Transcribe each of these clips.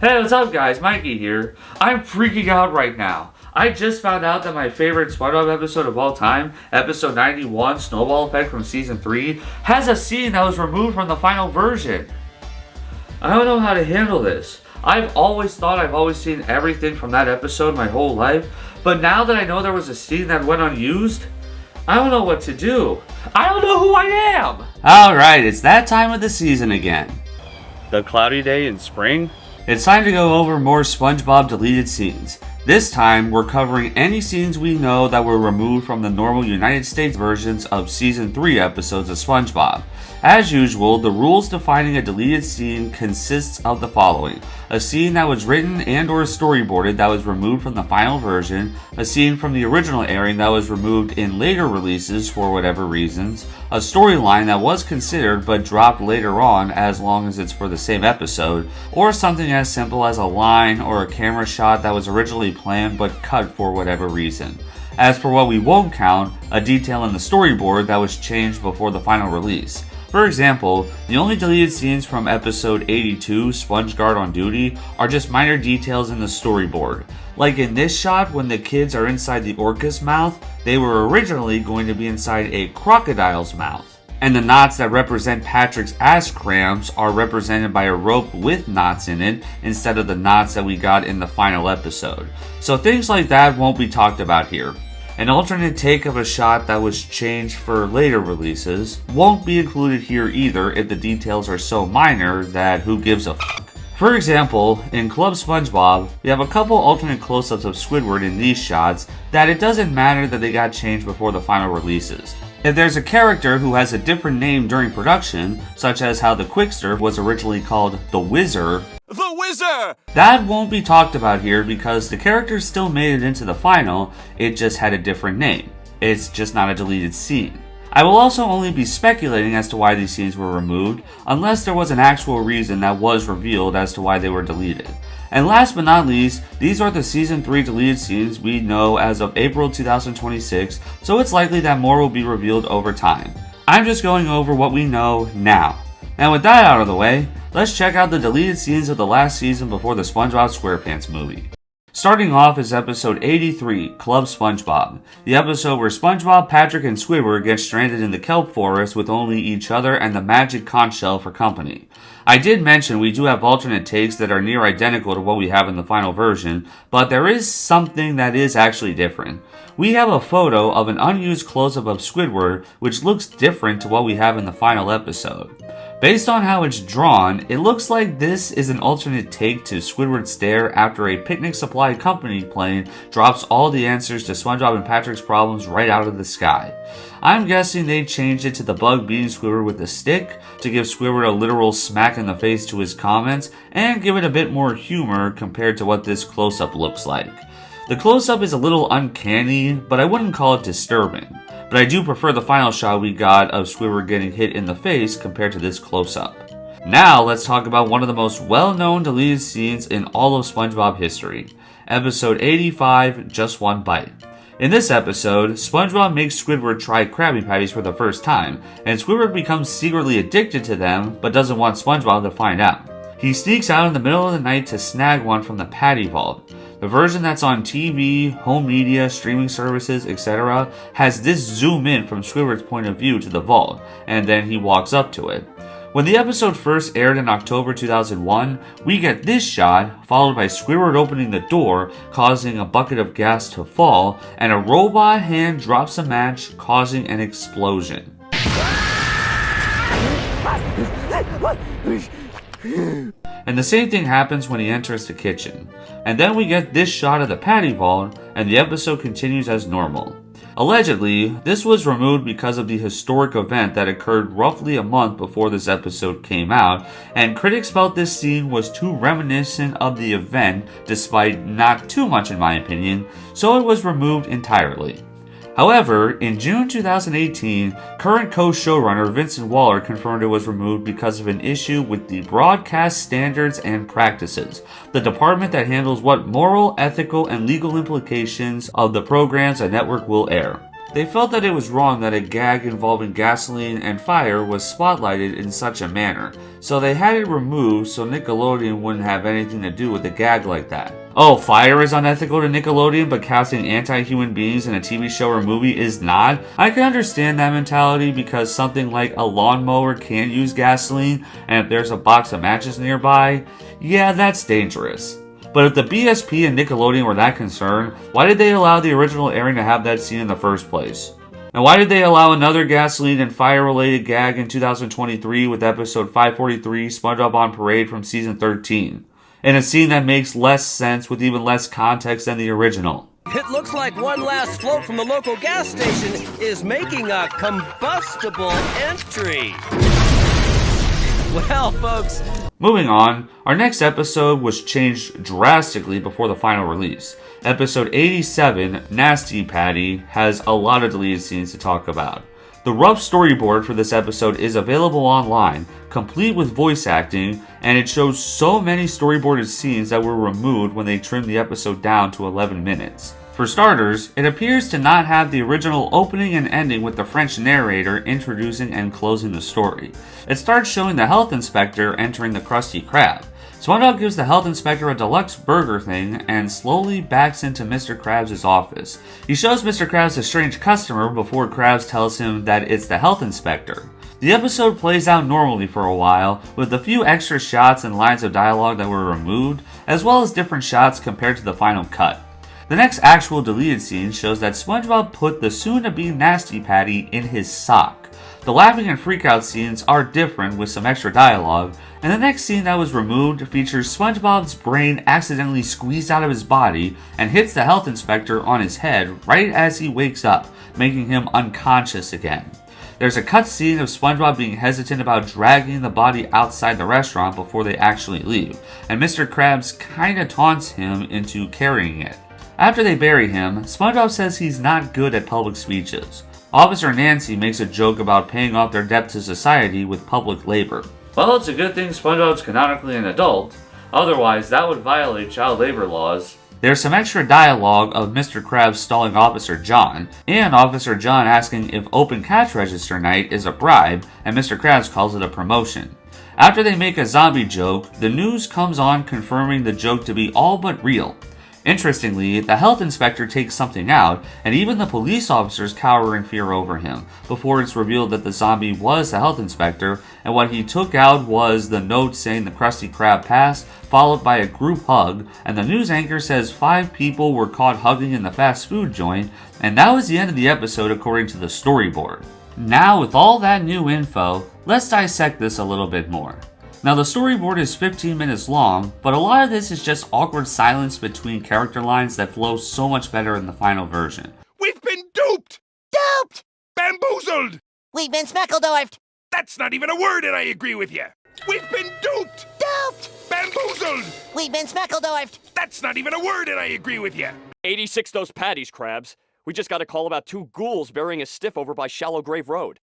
Hey, what's up guys? Mikey here. I'm freaking out right now. I just found out that my favorite SpongeBob episode of all time, episode 91, Snowball Effect from season 3, has a scene that was removed from the final version. I don't know how to handle this. I've always thought I've always seen everything from that episode my whole life, but now that I know there was a scene that went unused, I don't know what to do. I don't know who I am! Alright, it's that time of the season again. The cloudy day in spring? It's time to go over more SpongeBob deleted scenes. This time, we're covering any scenes we know that were removed from the normal United States versions of Season 3 episodes of SpongeBob. As usual, the rules defining a deleted scene consists of the following. A scene that was written and or storyboarded that was removed from the final version, a scene from the original airing that was removed in later releases for whatever reasons, a storyline that was considered but dropped later on as long as it's for the same episode, or something as simple as a line or a camera shot that was originally planned but cut for whatever reason. As for what we won't count, a detail in the storyboard that was changed before the final release. For example, the only deleted scenes from episode 82, Sponge Guard on Duty, are just minor details in the storyboard. Like in this shot when the kids are inside the orca's mouth, they were originally going to be inside a crocodile's mouth. And the knots that represent Patrick's ass cramps are represented by a rope with knots in it instead of the knots that we got in the final episode. So things like that won't be talked about here. An alternate take of a shot that was changed for later releases won't be included here either if the details are so minor that who gives a fuck. For example, in Club SpongeBob, we have a couple alternate close-ups of Squidward in these shots that it doesn't matter that they got changed before the final releases. If there's a character who has a different name during production, such as how the Quickster was originally called the Whizzer, that won't be talked about here because the character still made it into the final, it just had a different name. It's just not a deleted scene. I will also only be speculating as to why these scenes were removed, unless there was an actual reason that was revealed as to why they were deleted. And last but not least, these are the Season 3 deleted scenes we know as of April 2026, so it's likely that more will be revealed over time. I'm just going over what we know now. And with that out of the way, let's check out the deleted scenes of the last season before the SpongeBob SquarePants movie. Starting off is episode 83, Club SpongeBob, the episode where SpongeBob, Patrick, and Squidward get stranded in the kelp forest with only each other and the magic conch shell for company. I did mention we do have alternate takes that are near identical to what we have in the final version, but there is something that is actually different. We have a photo of an unused close-up of Squidward which looks different to what we have in the final episode. Based on how it's drawn, it looks like this is an alternate take to Squidward's stare after a picnic supply company plane drops all the answers to SpongeBob and Patrick's problems right out of the sky. I'm guessing they changed it to the bug beating Squidward with a stick to give Squidward a literal smack in the face to his comments and give it a bit more humor compared to what this close-up looks like. The close-up is a little uncanny, but I wouldn't call it disturbing. But I do prefer the final shot we got of Squidward getting hit in the face compared to this close-up. Now let's talk about one of the most well-known deleted scenes in all of SpongeBob history. Episode 85, Just One Bite. In this episode, SpongeBob makes Squidward try Krabby Patties for the first time, and Squidward becomes secretly addicted to them but doesn't want SpongeBob to find out. He sneaks out in the middle of the night to snag one from the Patty Vault. The version that's on TV, home media, streaming services, etc. has this zoom in from Squidward's point of view to the vault, and then he walks up to it. When the episode first aired in October 2001, we get this shot, followed by Squidward opening the door, causing a bucket of gas to fall, and a robot hand drops a match, causing an explosion. And the same thing happens when he enters the kitchen. And then we get this shot of the Patty Vault, and the episode continues as normal. Allegedly, this was removed because of the historic event that occurred roughly a month before this episode came out, and critics felt this scene was too reminiscent of the event, despite not too much in my opinion, so it was removed entirely. However, in June 2018, current co-showrunner Vincent Waller confirmed it was removed because of an issue with the Broadcast Standards and Practices, the department that handles what moral, ethical, and legal implications of the programs a network will air. They felt that it was wrong that a gag involving gasoline and fire was spotlighted in such a manner, so they had it removed so Nickelodeon wouldn't have anything to do with a gag like that. Oh, fire is unethical to Nickelodeon, but casting anti-human beings in a TV show or movie is not? I can understand that mentality because something like a lawnmower can use gasoline, and if there's a box of matches nearby, yeah, that's dangerous. But if the BSP and Nickelodeon were that concerned, why did they allow the original airing to have that scene in the first place? And why did they allow another gasoline and fire-related gag in 2023 with episode 543, SpongeBob on Parade from season 13? In a scene that makes less sense with even less context than the original. It looks like one last float from the local gas station is making a combustible entry. Well, folks. Moving on, our next episode was changed drastically before the final release. Episode 87, Nasty Patty, has a lot of deleted scenes to talk about. The rough storyboard for this episode is available online, complete with voice acting, and it shows so many storyboarded scenes that were removed when they trimmed the episode down to 11 minutes. For starters, it appears to not have the original opening and ending with the French narrator introducing and closing the story. It starts showing the health inspector entering the Krusty Krab. SpongeBob gives the health inspector a deluxe burger thing and slowly backs into Mr. Krabs' office. He shows Mr. Krabs a strange customer before Krabs tells him that it's the health inspector. The episode plays out normally for a while, with a few extra shots and lines of dialogue that were removed, as well as different shots compared to the final cut. The next actual deleted scene shows that SpongeBob put the soon-to-be Nasty Patty in his sock. The laughing and freakout scenes are different with some extra dialogue, and the next scene that was removed features SpongeBob's brain accidentally squeezed out of his body and hits the health inspector on his head right as he wakes up, making him unconscious again. There's a cut scene of SpongeBob being hesitant about dragging the body outside the restaurant before they actually leave, and Mr. Krabs kinda taunts him into carrying it. After they bury him, SpongeBob says he's not good at public speeches. Officer Nancy makes a joke about paying off their debt to society with public labor. Well, it's a good thing SpongeBob's canonically an adult, otherwise that would violate child labor laws. There's some extra dialogue of Mr. Krabs stalling Officer John, and Officer John asking if open cash register night is a bribe, and Mr. Krabs calls it a promotion. After they make a zombie joke, the news comes on confirming the joke to be all but real. Interestingly, the health inspector takes something out, and even the police officers cower in fear over him, before it's revealed that the zombie was the health inspector, and what he took out was the note saying the Krusty Krab passed, followed by a group hug, and the news anchor says 5 people were caught hugging in the fast food joint, and that was the end of the episode according to the storyboard. Now, with all that new info, let's dissect this a little bit more. Now, the storyboard is 15 minutes long, but a lot of this is just awkward silence between character lines that flow so much better in the final version. We've been duped! Duped! Bamboozled! We've been Speckledorfed! That's not even a word, and I agree with you. We've been duped! Duped! Bamboozled! We've been Speckledorfed! That's not even a word, and I agree with you. 86 those patties, Krabs. We just got a call about 2 ghouls burying a stiff over by Shallow Grave Road.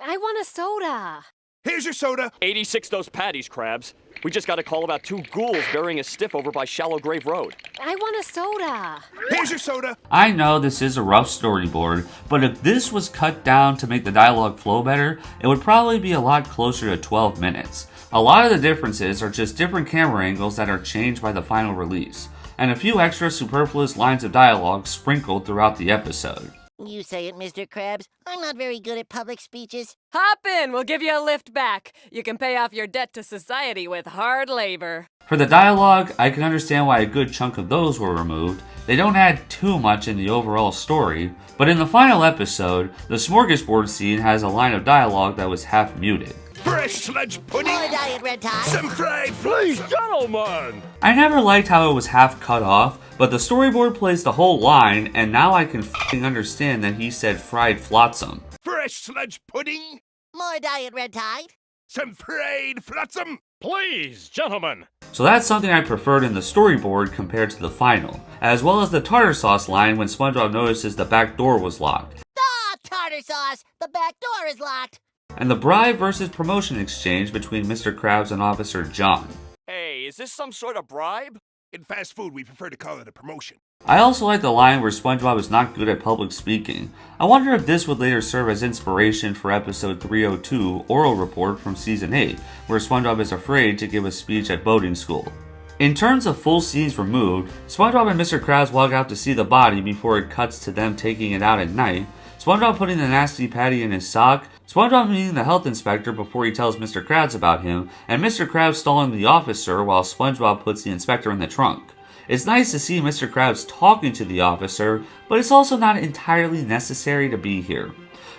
I want a soda. Here's your soda. 86 those patties, Krabs. We just got a call about 2 ghouls burying a stiff over by Shallow Grave Road. I want a soda. Here's your soda. I know this is a rough storyboard, but if this was cut down to make the dialogue flow better, it would probably be a lot closer to 12 minutes. A lot of the differences are just different camera angles that are changed by the final release, and a few extra superfluous lines of dialogue sprinkled throughout the episode. You say it, Mr. Krabs. I'm not very good at public speeches. Hop in, we'll give you a lift back. You can pay off your debt to society with hard labor. For the dialogue, I can understand why a good chunk of those were removed. They don't add too much in the overall story, but in the final episode, the smorgasbord scene has a line of dialogue that was half muted. Fresh sludge pudding. More diet red tie. Some fried Please, gentlemen! I never liked how it was half cut off, but the storyboard plays the whole line, and now I can f***ing understand that he said fried flotsam. fresh sludge pudding. More diet red tide. Some fried flotsam. Please, gentlemen! So that's something I preferred in the storyboard compared to the final, as well as the tartar sauce line when SpongeBob notices the back door was locked, Ah, tartar sauce! The back door is locked. and the bribe versus promotion exchange between Mr. Krabs and Officer John. Hey, is this some sort of bribe? In fast food, we prefer to call it a promotion. I also like the line where SpongeBob is not good at public speaking. I wonder if this would later serve as inspiration for episode 302, Oral Report from season 8, where SpongeBob is afraid to give a speech at boating school. In terms of full scenes removed, SpongeBob and Mr. Krabs walk out to see the body before it cuts to them taking it out at night, SpongeBob putting the nasty patty in his sock, SpongeBob meeting the health inspector before he tells Mr. Krabs about him, and Mr. Krabs stalling the officer while SpongeBob puts the inspector in the trunk. It's nice to see Mr. Krabs talking to the officer, but it's also not entirely necessary to be here.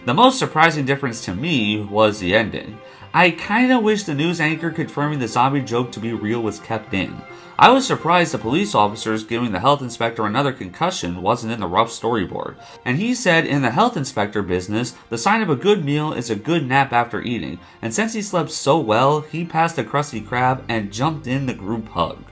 The most surprising difference to me was the ending. I kinda wish the news anchor confirming the zombie joke to be real was kept in. I was surprised the police officers giving the health inspector another concussion wasn't in the rough storyboard. And he said in the health inspector business, the sign of a good meal is a good nap after eating. And since he slept so well, he passed the Krusty Krab and jumped in the group hug.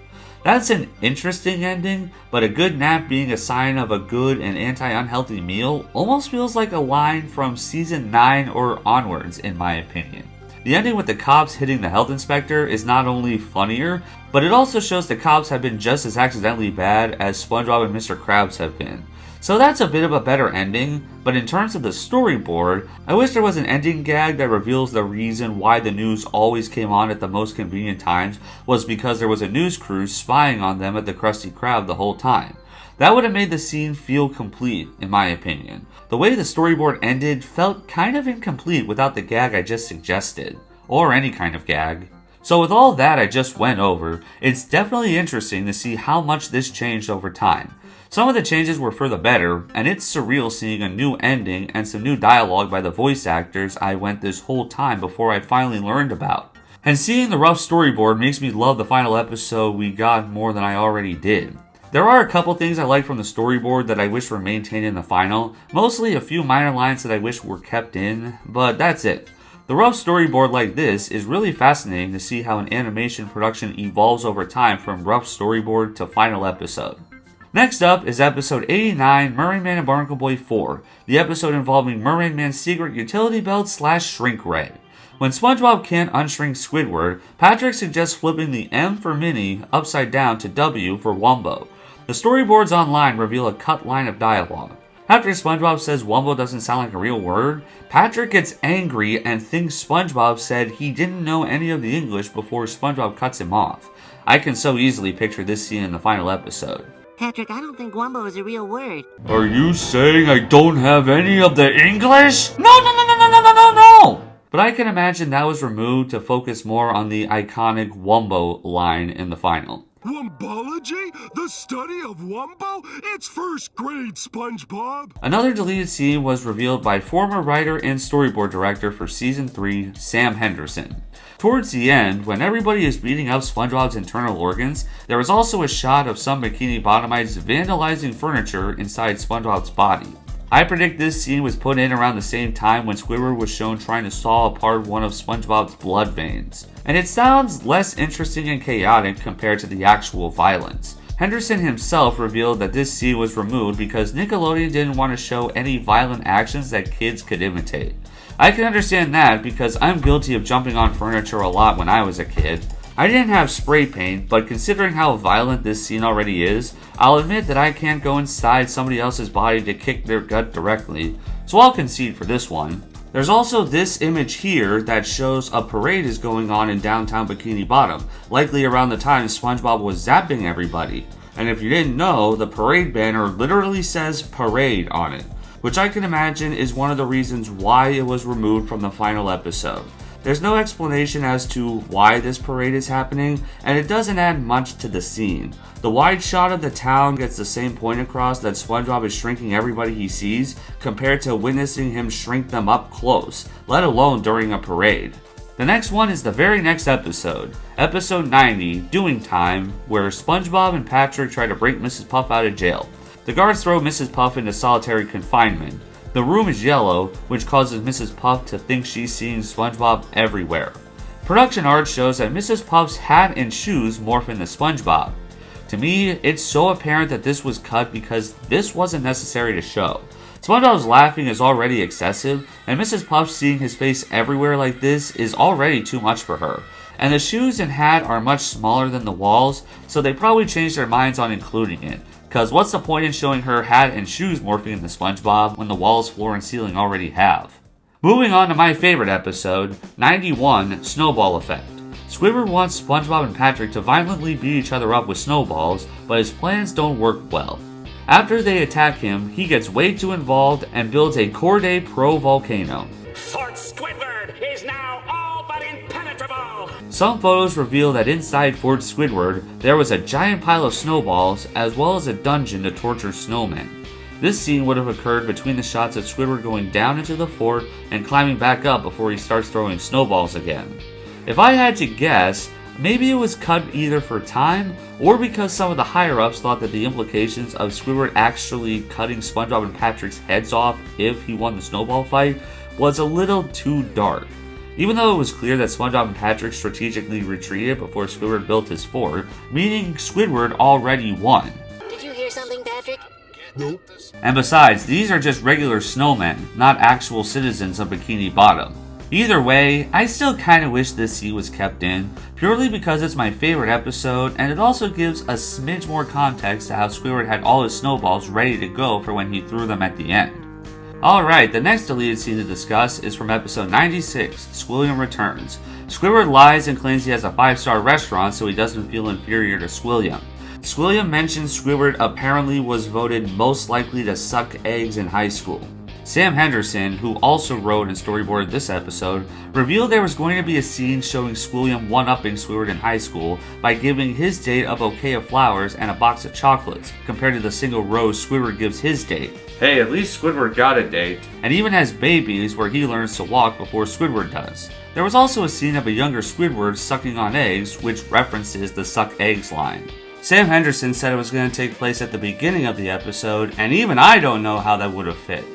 That's an interesting ending, but a good nap being a sign of a good and anti-unhealthy meal almost feels like a line from season 9 or onwards in my opinion. The ending with the cops hitting the health inspector is not only funnier, but it also shows the cops have been just as accidentally bad as SpongeBob and Mr. Krabs have been. So that's a bit of a better ending, but in terms of the storyboard, I wish there was an ending gag that reveals the reason why the news always came on at the most convenient times was because there was a news crew spying on them at the Krusty Krab the whole time. That would have made the scene feel complete, in my opinion. The way the storyboard ended felt kind of incomplete without the gag I just suggested. Or any kind of gag. So with all that I just went over, it's definitely interesting to see how much this changed over time. Some of the changes were for the better, and it's surreal seeing a new ending and some new dialogue by the voice actors I went this whole time before I finally learned about. And seeing the rough storyboard makes me love the final episode we got more than I already did. There are a couple things I like from the storyboard that I wish were maintained in the final, mostly a few minor lines that I wish were kept in, but that's it. The rough storyboard like this is really fascinating to see how an animation production evolves over time from rough storyboard to final episode. Next up is episode 89, Mermaid Man and Barnacle Boy 4, the episode involving Mermaid Man's secret utility belt / shrink ray. When SpongeBob can't unshrink Squidward, Patrick suggests flipping the M for Minnie upside down to W for Wumbo. The storyboards online reveal a cut line of dialogue. After SpongeBob says Wumbo doesn't sound like a real word, Patrick gets angry and thinks SpongeBob said he didn't know any of the English before SpongeBob cuts him off. I can so easily picture this scene in the final episode. Patrick, I don't think Wumbo is a real word. Are you saying I don't have any of the English? No! But I can imagine that was removed to focus more on the iconic Wumbo line in the final. Wumbology? The study of Wumbo? It's first grade, SpongeBob! Another deleted scene was revealed by former writer and storyboard director for Season 3, Sam Henderson. Towards the end, when everybody is beating up SpongeBob's internal organs, there is also a shot of some Bikini Bottomites vandalizing furniture inside SpongeBob's body. I predict this scene was put in around the same time when Squidward was shown trying to saw apart one of SpongeBob's blood veins. And it sounds less interesting and chaotic compared to the actual violence. Henderson himself revealed that this scene was removed because Nickelodeon didn't want to show any violent actions that kids could imitate. I can understand that because I'm guilty of jumping on furniture a lot when I was a kid. I didn't have spray paint, but considering how violent this scene already is, I'll admit that I can't go inside somebody else's body to kick their gut directly, so I'll concede for this one. There's also this image here that shows a parade is going on in downtown Bikini Bottom, likely around the time SpongeBob was zapping everybody. And if you didn't know, the parade banner literally says parade on it, which I can imagine is one of the reasons why it was removed from the final episode. There's no explanation as to why this parade is happening, and it doesn't add much to the scene. The wide shot of the town gets the same point across that SpongeBob is shrinking everybody he sees, compared to witnessing him shrink them up close, let alone during a parade. The next one is the very next episode, episode 90, Doing Time, where SpongeBob and Patrick try to break Mrs. Puff out of jail. The guards throw Mrs. Puff into solitary confinement. The room is yellow, which causes Mrs. Puff to think she's seeing SpongeBob everywhere. Production art shows that Mrs. Puff's hat and shoes morph into SpongeBob. To me, it's so apparent that this was cut because this wasn't necessary to show. SpongeBob's laughing is already excessive, and Mrs. Puff seeing his face everywhere like this is already too much for her. And the shoes and hat are much smaller than the walls, so they probably changed their minds on including it. Cause what's the point in showing her hat and shoes morphing into SpongeBob when the walls, floor, and ceiling already have? Moving on to my favorite episode, 91, Snowball Effect. Squidward wants SpongeBob and Patrick to violently beat each other up with snowballs, but his plans don't work well. After they attack him, he gets way too involved and builds a Corday Pro volcano. Fort Squidward is now all but impenetrable! Some photos reveal that inside Fort Squidward, there was a giant pile of snowballs, as well as a dungeon to torture snowmen. This scene would have occurred between the shots of Squidward going down into the fort and climbing back up before he starts throwing snowballs again. If I had to guess, maybe it was cut either for time, or because some of the higher-ups thought that the implications of Squidward actually cutting SpongeBob and Patrick's heads off if he won the snowball fight was a little too dark. Even though it was clear that SpongeBob and Patrick strategically retreated before Squidward built his fort, meaning Squidward already won. Did you hear something, Patrick? Nope. And besides, these are just regular snowmen, not actual citizens of Bikini Bottom. Either way, I still kinda wish this scene was kept in, purely because it's my favorite episode, and it also gives a smidge more context to how Squidward had all his snowballs ready to go for when he threw them at the end. Alright, the next deleted scene to discuss is from episode 96, Squilliam Returns. Squidward lies and claims he has a 5-star restaurant so he doesn't feel inferior to Squilliam. Squilliam mentions Squidward apparently was voted most likely to suck eggs in high school. Sam Henderson, who also wrote and storyboarded this episode, revealed there was going to be a scene showing Squilliam one-upping Squidward in high school by giving his date a bouquet of flowers and a box of chocolates, compared to the single rose Squidward gives his date. Hey, at least Squidward got a date. And even has babies where he learns to walk before Squidward does. There was also a scene of a younger Squidward sucking on eggs, which references the suck eggs line. Sam Henderson said it was going to take place at the beginning of the episode, and even I don't know how that would have fit.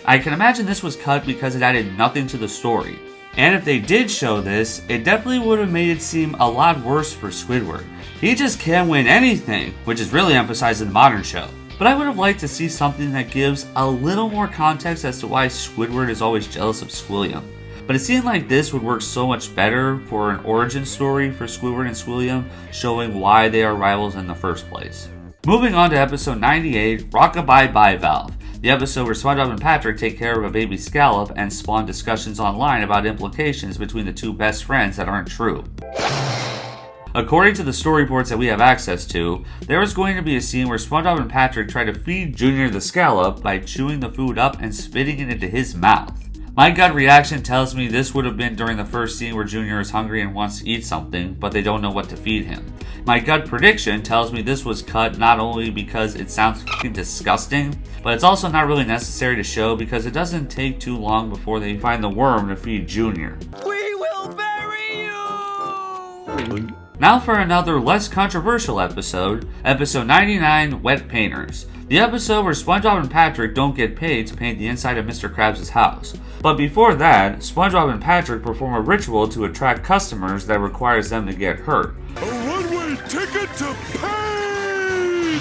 I can imagine this was cut because it added nothing to the story. And if they did show this, it definitely would have made it seem a lot worse for Squidward. He just can't win anything, which is really emphasized in the modern show. But I would have liked to see something that gives a little more context as to why Squidward is always jealous of Squilliam. But a scene like this would work so much better for an origin story for Squidward and Squilliam, showing why they are rivals in the first place. Moving on to episode 98, Rockabye Bye Valve. The episode where SpongeBob and Patrick take care of a baby scallop and spawn discussions online about implications between the two best friends that aren't true. According to the storyboards that we have access to, there is going to be a scene where SpongeBob and Patrick try to feed Junior the scallop by chewing the food up and spitting it into his mouth. My gut reaction tells me this would have been during the first scene where Junior is hungry and wants to eat something, but they don't know what to feed him. My gut prediction tells me this was cut not only because it sounds fucking disgusting, but it's also not really necessary to show because it doesn't take too long before they find the worm to feed Junior. We will bury you! Now for another less controversial episode, episode 99, Wet Painters. The episode where SpongeBob and Patrick don't get paid to paint the inside of Mr. Krabs' house. But before that, SpongeBob and Patrick perform a ritual to attract customers that requires them to get hurt. A one-way ticket to pain!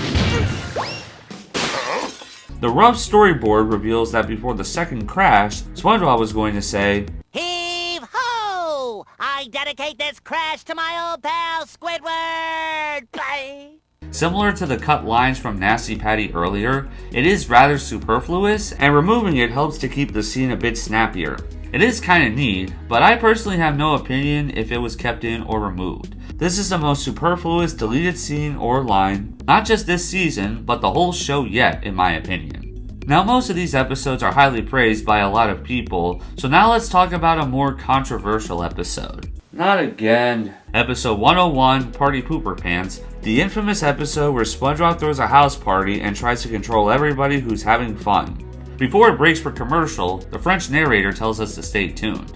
The rough storyboard reveals that before the second crash, SpongeBob was going to say, Heave ho! I dedicate this crash to my old pal Squidward! Bye! Similar to the cut lines from Nasty Patty earlier, it is rather superfluous, and removing it helps to keep the scene a bit snappier. It is kinda neat, but I personally have no opinion if it was kept in or removed. This is the most superfluous deleted scene or line, not just this season, but the whole show yet, in my opinion. Now most of these episodes are highly praised by a lot of people, so now let's talk about a more controversial episode. Not again. Episode 101, Party Pooper Pants, the infamous episode where SpongeBob throws a house party and tries to control everybody who's having fun. Before it breaks for commercial, the French narrator tells us to stay tuned.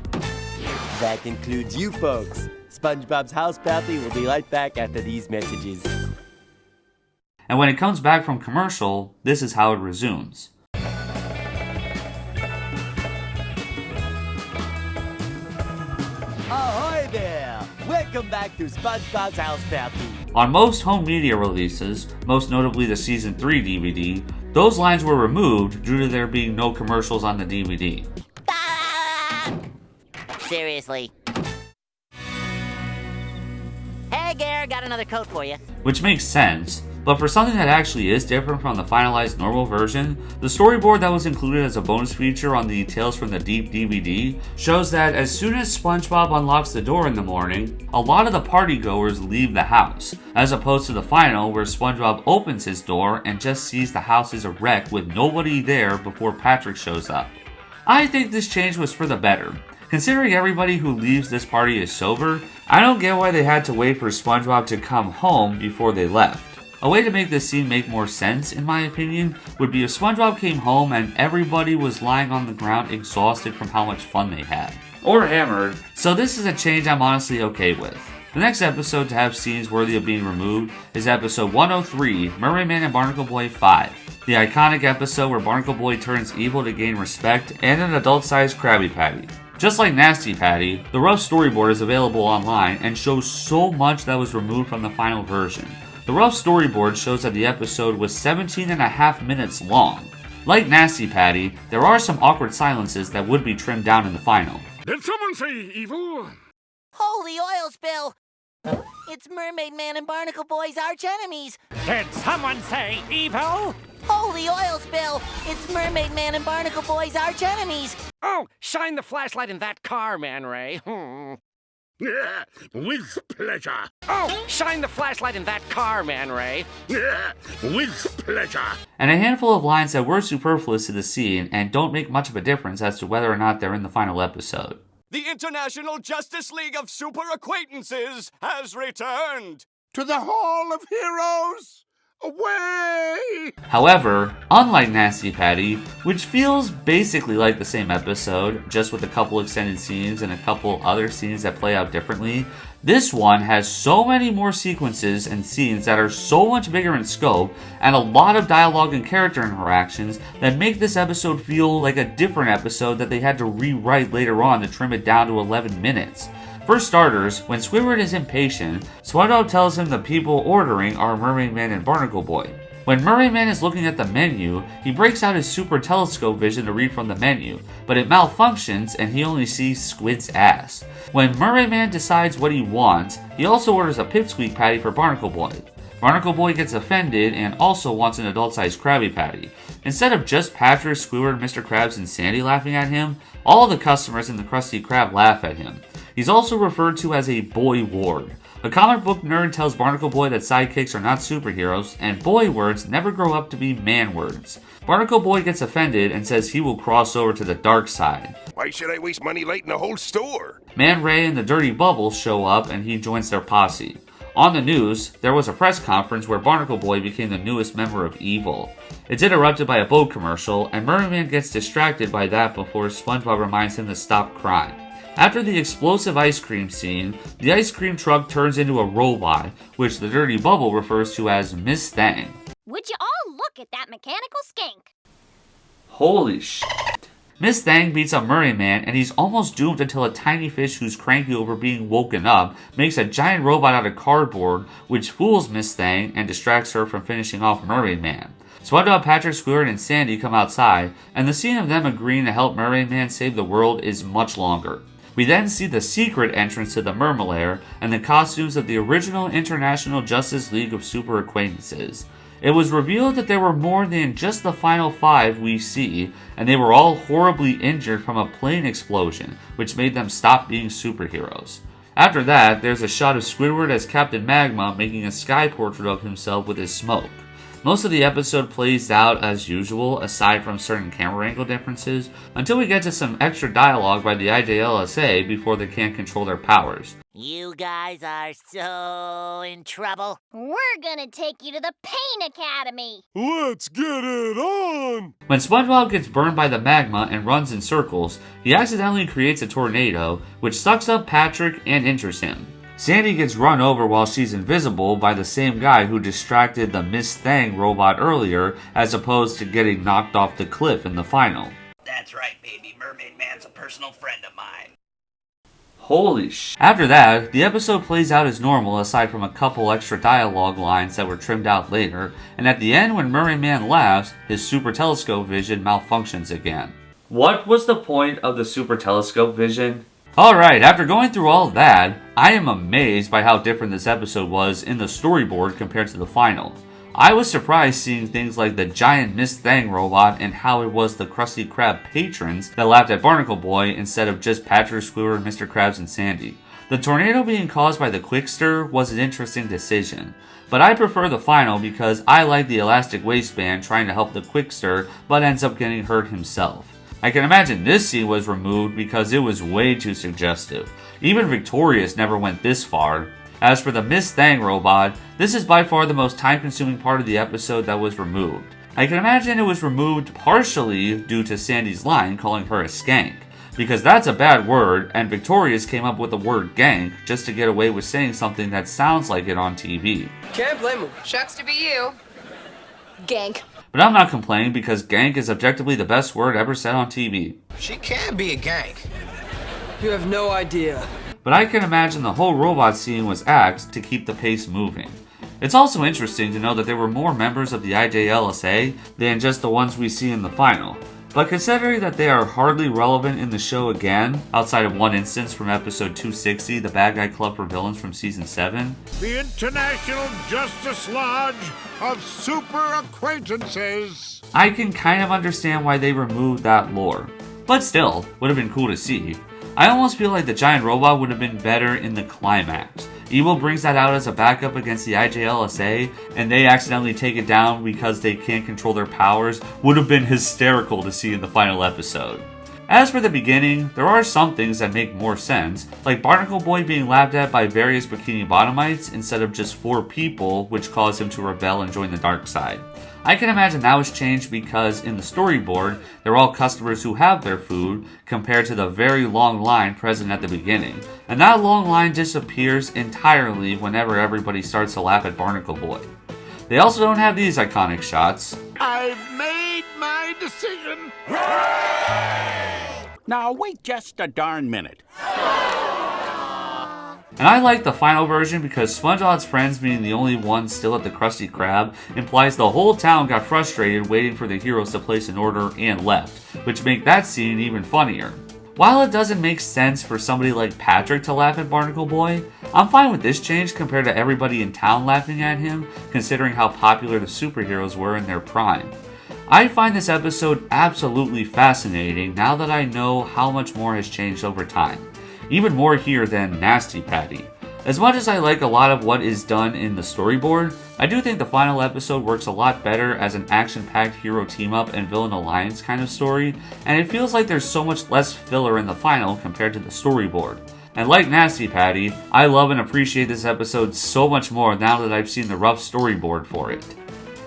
That concludes you folks. SpongeBob's house party will be right back after these messages. And when it comes back from commercial, this is how it resumes. Ahoy there! Welcome back to SpongeBob's house party. On most home media releases, most notably the Season 3 DVD, those lines were removed due to there being no commercials on the DVD. Ah! Seriously. Hey, Gare, got another coat for you. Which makes sense. But for something that actually is different from the finalized normal version, the storyboard that was included as a bonus feature on the Tales from the Deep DVD shows that as soon as SpongeBob unlocks the door in the morning, a lot of the partygoers leave the house, as opposed to the final where SpongeBob opens his door and just sees the house is a wreck with nobody there before Patrick shows up. I think this change was for the better. Considering everybody who leaves this party is sober, I don't get why they had to wait for SpongeBob to come home before they left. A way to make this scene make more sense, in my opinion, would be if SpongeBob came home and everybody was lying on the ground exhausted from how much fun they had. Or hammered. So this is a change I'm honestly okay with. The next episode to have scenes worthy of being removed is episode 103, Mermaid Man and Barnacle Boy 5. The iconic episode where Barnacle Boy turns evil to gain respect and an adult-sized Krabby Patty. Just like Nasty Patty, the rough storyboard is available online and shows so much that was removed from the final version. The rough storyboard shows that the episode was 17.5 minutes long. Like Nasty Patty, there are some awkward silences that would be trimmed down in the final. Did someone say evil? Holy oil spill! It's Mermaid Man and Barnacle Boy's arch enemies. Did someone say evil? Holy oil spill! It's Mermaid Man and Barnacle Boy's arch enemies. Oh, shine the flashlight in that car, Man Ray. With pleasure. Oh, shine the flashlight in that car, Man Ray. With pleasure. And a handful of lines that were superfluous to the scene and don't make much of a difference as to whether or not they're in the final episode. The International Justice League of Super Acquaintances has returned! To the Hall of Heroes! Away! However, unlike Nasty Patty, which feels basically like the same episode, just with a couple extended scenes and a couple other scenes that play out differently, this one has so many more sequences and scenes that are so much bigger in scope, and a lot of dialogue and character interactions that make this episode feel like a different episode that they had to rewrite later on to trim it down to 11 minutes. For starters, when Squidward is impatient, SpongeBob tells him the people ordering are Mermaid Man and Barnacle Boy. When Mermaid Man is looking at the menu, he breaks out his super telescope vision to read from the menu, but it malfunctions and he only sees Squid's ass. When Mermaid Man decides what he wants, he also orders a Pipsqueak Patty for Barnacle Boy. Barnacle Boy gets offended and also wants an adult-sized Krabby Patty. Instead of just Patrick, Squidward, Mr. Krabs, and Sandy laughing at him, all the customers in the Krusty Krab laugh at him. He's also referred to as a boy ward. A comic book nerd tells Barnacle Boy that sidekicks are not superheroes, and boy words never grow up to be man words. Barnacle Boy gets offended and says he will cross over to the dark side. Why should I waste money lighting a whole store? Man Ray and the Dirty Bubbles show up and he joins their posse. On the news, there was a press conference where Barnacle Boy became the newest member of Evil. It's interrupted by a boat commercial, and Mermaid Man gets distracted by that before SpongeBob reminds him to stop crying. After the explosive ice cream scene, the ice cream truck turns into a robot, which the Dirty Bubble refers to as Miss Thang. Would you all look at that mechanical skink? Holy shit. Miss Thang beats up Mermaid Man, and he's almost doomed until a tiny fish who's cranky over being woken up makes a giant robot out of cardboard, which fools Miss Thang and distracts her from finishing off Mermaid Man. SpongeBob, Patrick, Squidward, and Sandy come outside, and the scene of them agreeing to help Mermaid Man save the world is much longer. We then see the secret entrance to the Mermalair and the costumes of the original International Justice League of Super Acquaintances. It was revealed that there were more than just the final 5 we see, and they were all horribly injured from a plane explosion, which made them stop being superheroes. After that, there's a shot of Squidward as Captain Magma making a sky portrait of himself with his smoke. Most of the episode plays out as usual, aside from certain camera angle differences, until we get to some extra dialogue by the IJLSA before they can't control their powers. You guys are so in trouble. We're gonna take you to the Pain Academy. Let's get it on! When SpongeBob gets burned by the magma and runs in circles, he accidentally creates a tornado, which sucks up Patrick and injures him. Sandy gets run over while she's invisible by the same guy who distracted the Miss Thang robot earlier, as opposed to getting knocked off the cliff in the final. That's right, baby. Mermaid Man's a personal friend of mine. Holy sh! After that, the episode plays out as normal aside from a couple extra dialogue lines that were trimmed out later, and at the end when Mermaid Man laughs, his super telescope vision malfunctions again. What was the point of the super telescope vision? Alright, after going through all that, I am amazed by how different this episode was in the storyboard compared to the final. I was surprised seeing things like the giant Miss Thang robot and how it was the Krusty Krab patrons that laughed at Barnacle Boy instead of just Patrick, Squidward, Mr. Krabs, and Sandy. The tornado being caused by the Quickster was an interesting decision, but I prefer the final because I like the elastic waistband trying to help the Quickster but ends up getting hurt himself. I can imagine this scene was removed because it was way too suggestive. Even Victorious never went this far. As for the Miss Thang robot, this is by far the most time-consuming part of the episode that was removed. I can imagine it was removed partially due to Sandy's line calling her a skank, because that's a bad word, and Victorious came up with the word gank just to get away with saying something that sounds like it on TV. Can't blame him. Shucks to be you. Gank. But I'm not complaining because gank is objectively the best word ever said on TV. She can be a gank. You have no idea. But I can imagine the whole robot scene was axed to keep the pace moving. It's also interesting to know that there were more members of the IJLSA than just the ones we see in the final. But considering that they are hardly relevant in the show again, outside of one instance from episode 260, the Bad Guy Club for Villains from season 7, The International Justice Lodge of Super Acquaintances, I can kind of understand why they removed that lore. But still, would have been cool to see. I almost feel like the giant robot would have been better in the climax. Evil brings that out as a backup against the IJLSA, and they accidentally take it down because they can't control their powers, would have been hysterical to see in the final episode. As for the beginning, there are some things that make more sense, like Barnacle Boy being laughed at by various Bikini Bottomites instead of just 4 people, which caused him to rebel and join the dark side. I can imagine that was changed because in the storyboard, they're all customers who have their food compared to the very long line present at the beginning. And that long line disappears entirely whenever everybody starts to laugh at Barnacle Boy. They also don't have these iconic shots. I've made my decision. Now wait just a darn minute. And I like the final version because SpongeBob's friends being the only ones still at the Krusty Krab implies the whole town got frustrated waiting for the heroes to place an order and left, which make that scene even funnier. While it doesn't make sense for somebody like Patrick to laugh at Barnacle Boy, I'm fine with this change compared to everybody in town laughing at him, considering how popular the superheroes were in their prime. I find this episode absolutely fascinating now that I know how much more has changed over time. Even more here than Nasty Patty. As much as I like a lot of what is done in the storyboard, I do think the final episode works a lot better as an action-packed hero team-up and villain alliance kind of story, and it feels like there's so much less filler in the final compared to the storyboard. And like Nasty Patty, I love and appreciate this episode so much more now that I've seen the rough storyboard for it.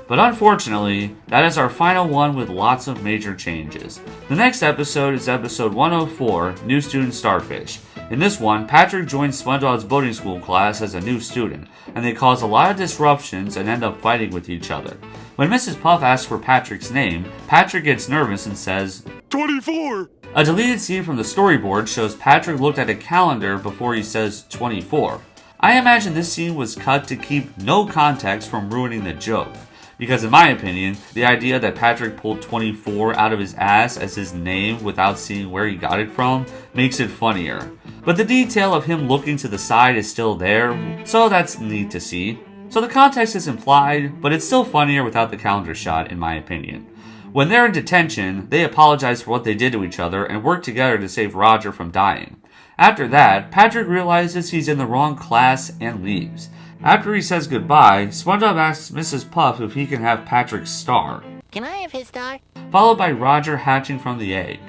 But unfortunately, that is our final one with lots of major changes. The next episode is episode 104, New Student Starfish. In this one, Patrick joins SpongeBob's boating school class as a new student, and they cause a lot of disruptions and end up fighting with each other. When Mrs. Puff asks for Patrick's name, Patrick gets nervous and says, 24! A deleted scene from the storyboard shows Patrick looked at a calendar before he says 24. I imagine this scene was cut to keep no context from ruining the joke. Because in my opinion, the idea that Patrick pulled 24 out of his ass as his name without seeing where he got it from makes it funnier. But the detail of him looking to the side is still there, so that's neat to see. So the context is implied, but it's still funnier without the calendar shot in my opinion. When they're in detention, they apologize for what they did to each other and work together to save Roger from dying. After that, Patrick realizes he's in the wrong class and leaves. After he says goodbye, SpongeBob asks Mrs. Puff if he can have Patrick's star. Can I have his star? Followed by Roger hatching from the egg.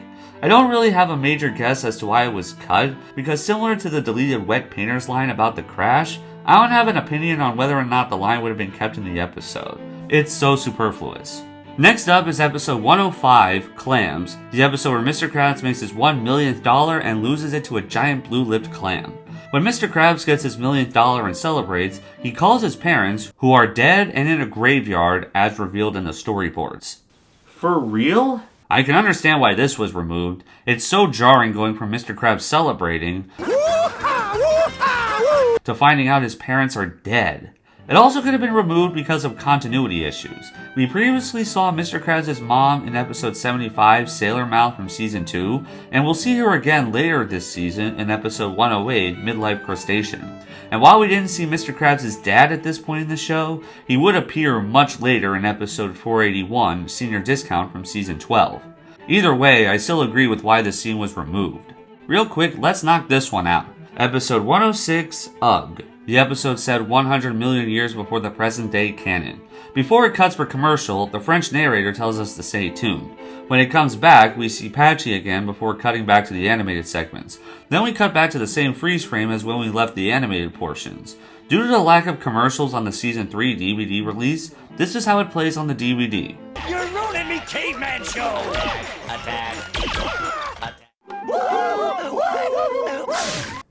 I don't really have a major guess as to why it was cut, because similar to the deleted Wet Painter's line about the crash, I don't have an opinion on whether or not the line would have been kept in the episode. It's so superfluous. Next up is episode 105, Clams, the episode where Mr. Krabs makes his $1 millionth and loses it to a giant blue-lipped clam. When Mr. Krabs gets his $1 millionth and celebrates, he calls his parents, who are dead and in a graveyard as revealed in the storyboards. For real? I can understand why this was removed. It's so jarring going from Mr. Krabs celebrating to finding out his parents are dead. It also could have been removed because of continuity issues. We previously saw Mr. Krabs' mom in episode 75, Sailor Mouth from season 2, and we'll see her again later this season in episode 108, Midlife Crustacean. And while we didn't see Mr. Krabs' dad at this point in the show, he would appear much later in episode 481, Senior Discount from season 12. Either way, I still agree with why this scene was removed. Real quick, let's knock this one out. Episode 106, Ugh. The episode said 100 million years before the present day canon. Before it cuts for commercial, the French narrator tells us to stay tuned. When it comes back, we see Patchy again before cutting back to the animated segments. Then we cut back to the same freeze frame as when we left the animated portions. Due to the lack of commercials on the Season 3 DVD release, this is how it plays on the DVD. You're ruining me, caveman show! Attack.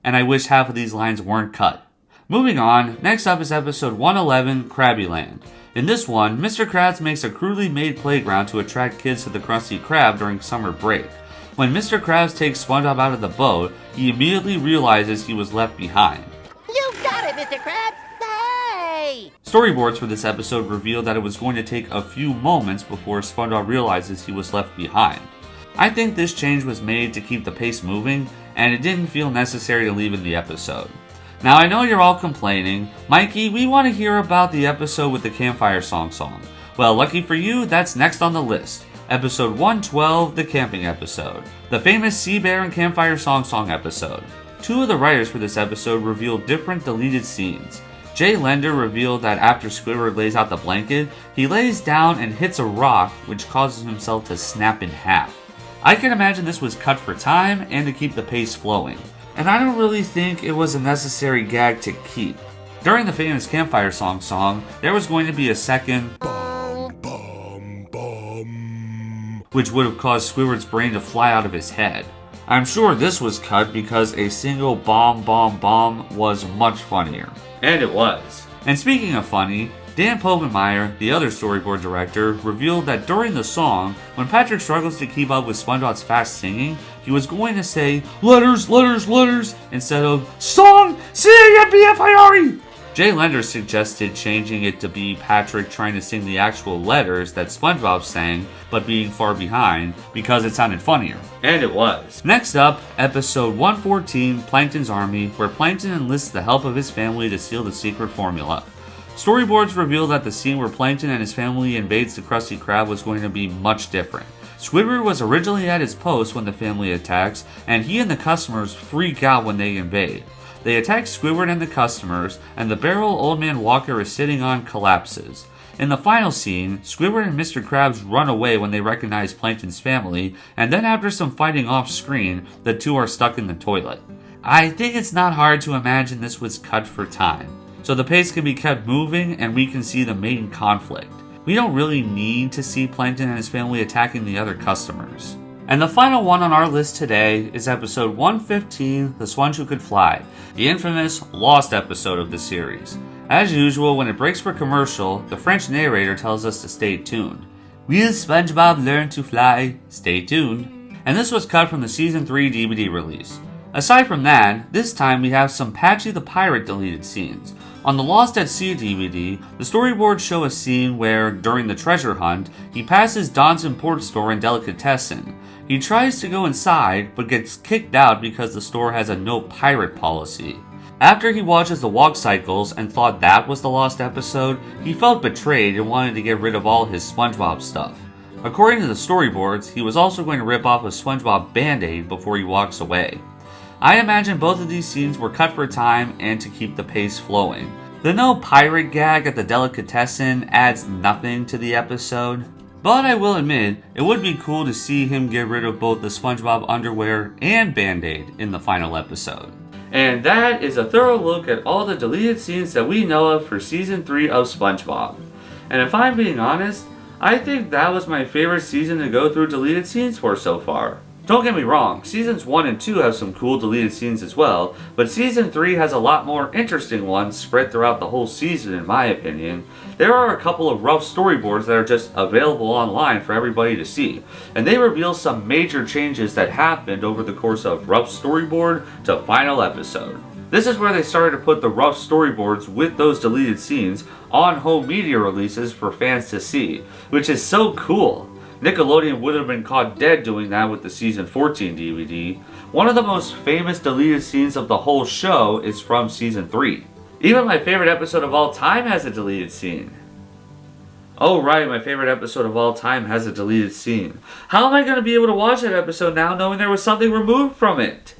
And I wish half of these lines weren't cut. Moving on, next up is episode 111, Krabby Land. In this one, Mr. Krabs makes a crudely made playground to attract kids to the Krusty Krab during summer break. When Mr. Krabs takes SpongeBob out of the boat, he immediately realizes he was left behind. You got it, Mr. Krabs! Hey! Storyboards for this episode revealed that it was going to take a few moments before SpongeBob realizes he was left behind. I think this change was made to keep the pace moving, and it didn't feel necessary to leave in the episode. Now I know you're all complaining, Mikey, we want to hear about the episode with the Campfire song. Well, lucky for you, that's next on the list. Episode 112, the camping episode. The famous Sea Bear and Campfire song episode. Two of the writers for this episode revealed different deleted scenes. Jay Lender revealed that after Squidward lays out the blanket, he lays down and hits a rock, which causes himself to snap in half. I can imagine this was cut for time and to keep the pace flowing. And I don't really think it was a necessary gag to keep. During the famous Campfire song, there was going to be a second which would have caused Squidward's brain to fly out of his head. I'm sure this was cut because a single bomb was much funnier. And it was. And speaking of funny, Dan Povenmire, the other storyboard director, revealed that during the song, when Patrick struggles to keep up with SpongeBob's fast singing, he was going to say, letters, instead of, song, C-A-M-P-F-I-R-E! Jay Lender suggested changing it to be Patrick trying to sing the actual letters that SpongeBob sang, but being far behind, because it sounded funnier. And it was. Next up, episode 114, Plankton's Army, where Plankton enlists the help of his family to steal the secret formula. Storyboards reveal that the scene where Plankton and his family invades the Krusty Krab was going to be much different. Squidward was originally at his post when the family attacks, and he and the customers freak out when they invade. They attack Squidward and the customers, and the barrel Old Man Walker is sitting on collapses. In the final scene, Squidward and Mr. Krabs run away when they recognize Plankton's family, and then after some fighting off screen, the two are stuck in the toilet. I think it's not hard to imagine this was cut for time, so the pace can be kept moving and we can see the main conflict. We don't really need to see Plankton and his family attacking the other customers. And the final one on our list today is episode 115, The Sponge Who Could Fly, the infamous lost episode of the series. As usual, when it breaks for commercial, the French narrator tells us to stay tuned. Will SpongeBob learn to fly? Stay tuned. And this was cut from the Season 3 DVD release. Aside from that, this time we have some Patchy the Pirate deleted scenes. On the Lost at Sea DVD, the storyboards show a scene where, during the treasure hunt, he passes Don's Import Store and Delicatessen. He tries to go inside, but gets kicked out because the store has a no pirate policy. After he watches the walk cycles and thought that was the lost episode, he felt betrayed and wanted to get rid of all his SpongeBob stuff. According to the storyboards, he was also going to rip off a SpongeBob Band-Aid before he walks away. I imagine both of these scenes were cut for time and to keep the pace flowing. The no pirate gag at the Delicatessen adds nothing to the episode, but I will admit, it would be cool to see him get rid of both the SpongeBob underwear and Band-Aid in the final episode. And that is a thorough look at all the deleted scenes that we know of for Season 3 of SpongeBob. And if I'm being honest, I think that was my favorite season to go through deleted scenes for so far. Don't get me wrong, Seasons 1 and 2 have some cool deleted scenes as well, but Season 3 has a lot more interesting ones spread throughout the whole season in my opinion. There are a couple of rough storyboards that are just available online for everybody to see, and they reveal some major changes that happened over the course of rough storyboard to final episode. This is where they started to put the rough storyboards with those deleted scenes on home media releases for fans to see, which is so cool. Nickelodeon would have been caught dead doing that with the season 14 DVD. One of the most famous deleted scenes of the whole show is from season 3. Even my favorite episode of all time has a deleted scene. Oh right, my favorite episode of all time has a deleted scene. How am I going to be able to watch that episode now knowing there was something removed from it?